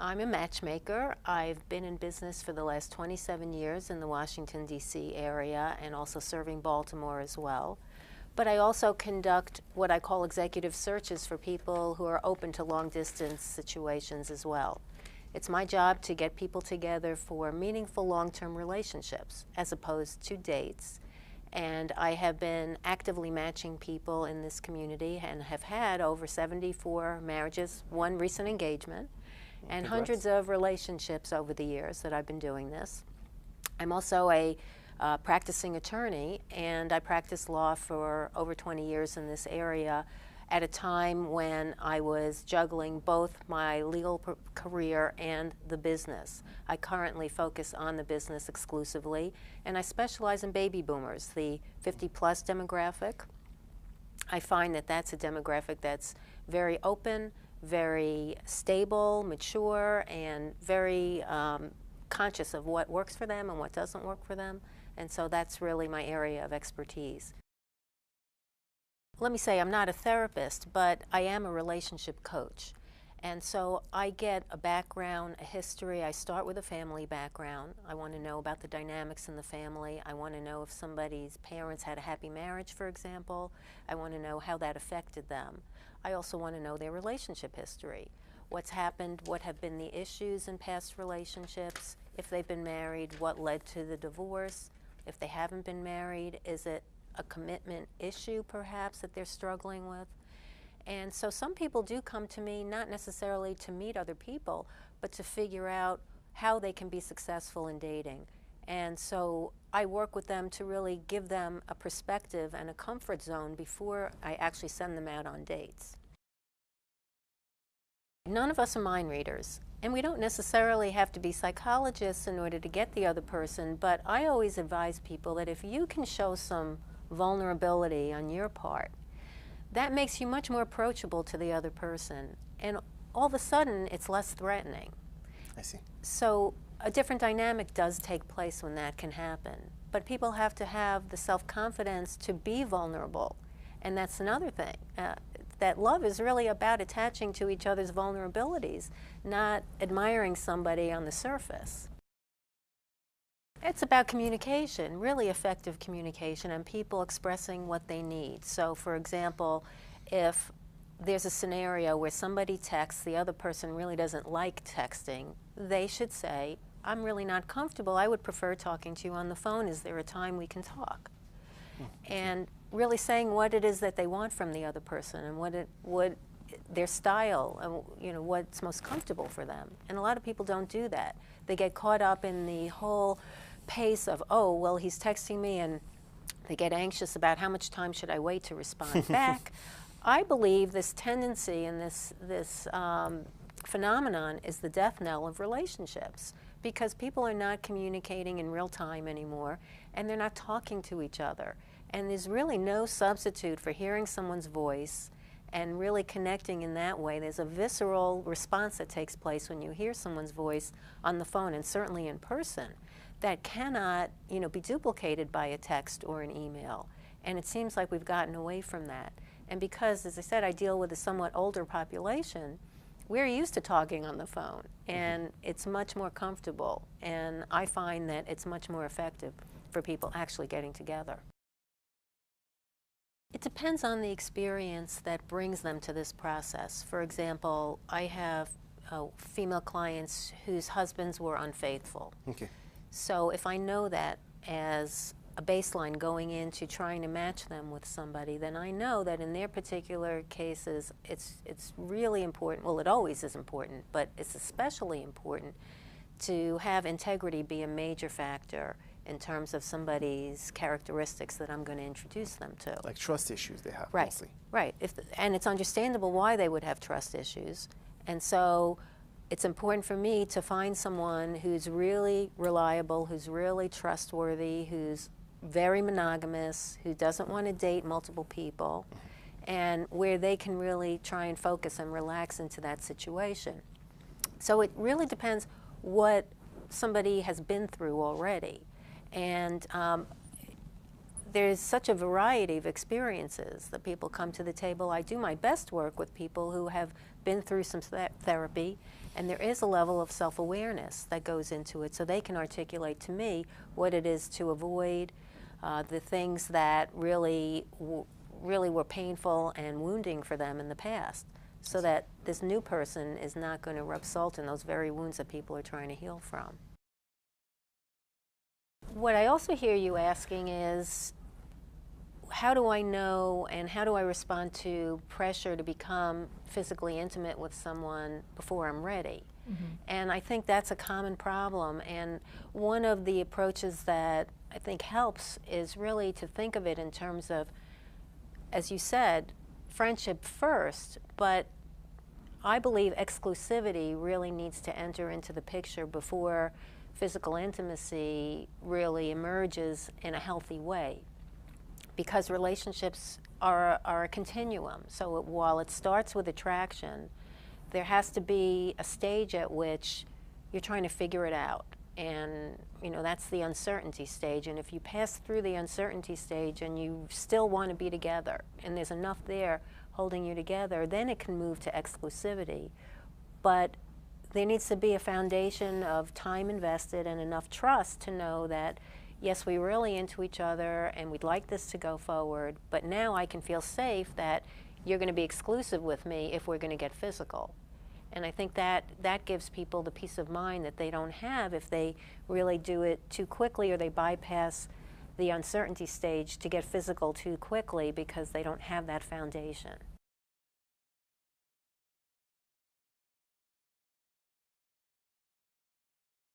I'm a matchmaker. I've been in business for the last 27 years in the Washington, D.C. area and also serving Baltimore as well. But I also conduct what I call executive searches for people who are open to long-distance situations as well. It's my job to get people together for meaningful long-term relationships as opposed to dates. And I have been actively matching people in this community and have had over 74 marriages, one recent engagement, and hundreds of relationships over the years that I've been doing this. I'm also a practicing attorney, and I practiced law for over 20 years in this area at a time when I was juggling both my legal career and the business. I currently focus on the business exclusively, and I specialize in baby boomers, the 50-plus demographic. I find that that's a demographic that's very open, very stable, mature, and very conscious of what works for them and what doesn't work for them. And so that's really my area of expertise. Let me say I'm not a therapist, but I am a relationship coach. And so I get a background, a history. I start with a family background. I want to know about the dynamics in the family. I want to know if somebody's parents had a happy marriage, for example. I want to know how that affected them. I also want to know their relationship history. What's happened, what have been the issues in past relationships, if they've been married, what led to the divorce. If they haven't been married, is it a commitment issue perhaps that they're struggling with? And so some people do come to me not necessarily to meet other people, but to figure out how they can be successful in dating. And so I work with them to really give them a perspective and a comfort zone before I actually send them out on dates. None of us are mind readers, and we don't necessarily have to be psychologists in order to get the other person, but I always advise people that if you can show some vulnerability on your part, that makes you much more approachable to the other person, and all of a sudden it's less threatening. I see. So a different dynamic does take place when that can happen, but people have to have the self-confidence to be vulnerable, and that's another thing. That love is really about attaching to each other's vulnerabilities, not admiring somebody on the surface. It's about communication, really effective communication, and people expressing what they need. So, for example, if there's a scenario where somebody texts, the other person really doesn't like texting, they should say, I'm really not comfortable. I would prefer talking to you on the phone. Is there a time we can talk? And really saying what it is that they want from the other person and what their style and what's most comfortable for them. And a lot of people don't do that. They get caught up in the whole pace of, oh, well, he's texting me, and they get anxious about how much time should I wait to respond back. I believe this tendency and this phenomenon is the death knell of relationships, because people are not communicating in real time anymore, and they're not talking to each other. And there's really no substitute for hearing someone's voice and really connecting in that way. There's a visceral response that takes place when you hear someone's voice on the phone, and certainly in person, that cannot, be duplicated by a text or an email. And it seems like we've gotten away from that. And because, as I said, I deal with a somewhat older population, we're used to talking on the phone, and it's much more comfortable. And I find that it's much more effective for people actually getting together. It depends on the experience that brings them to this process. For example, I have female clients whose husbands were unfaithful. Okay. So if I know that as a baseline going into trying to match them with somebody, then I know that in their particular cases, it's really important. Well, it always is important, but it's especially important to have integrity be a major factor in terms of somebody's characteristics that I'm going to introduce them to. Like trust issues they have, right, mostly. Right, and it's understandable why they would have trust issues. And so it's important for me to find someone who's really reliable, who's really trustworthy, who's very monogamous, who doesn't want to date multiple people, and where they can really try and focus and relax into that situation. So it really depends what somebody has been through already. And there's such a variety of experiences that people come to the table. I do my best work with people who have been through some therapy, and there is a level of self-awareness that goes into it, so they can articulate to me what it is to avoid, the things that really were painful and wounding for them in the past, so that this new person is not going to rub salt in those very wounds that people are trying to heal from. What I also hear you asking is, how do I know and how do I respond to pressure to become physically intimate with someone before I'm ready? Mm-hmm. And I think that's a common problem, and one of the approaches that I think helps is really to think of it in terms of, as you said, friendship first, but I believe exclusivity really needs to enter into the picture before physical intimacy really emerges in a healthy way. Because relationships are a continuum. So while it starts with attraction, there has to be a stage at which you're trying to figure it out. And that's the uncertainty stage. And if you pass through the uncertainty stage and you still want to be together, and there's enough there holding you together, then it can move to exclusivity. But there needs to be a foundation of time invested and enough trust to know that, yes, we're really into each other and we'd like this to go forward, but now I can feel safe that you're going to be exclusive with me if we're going to get physical. And I think that gives people the peace of mind that they don't have if they really do it too quickly, or they bypass the uncertainty stage to get physical too quickly because they don't have that foundation.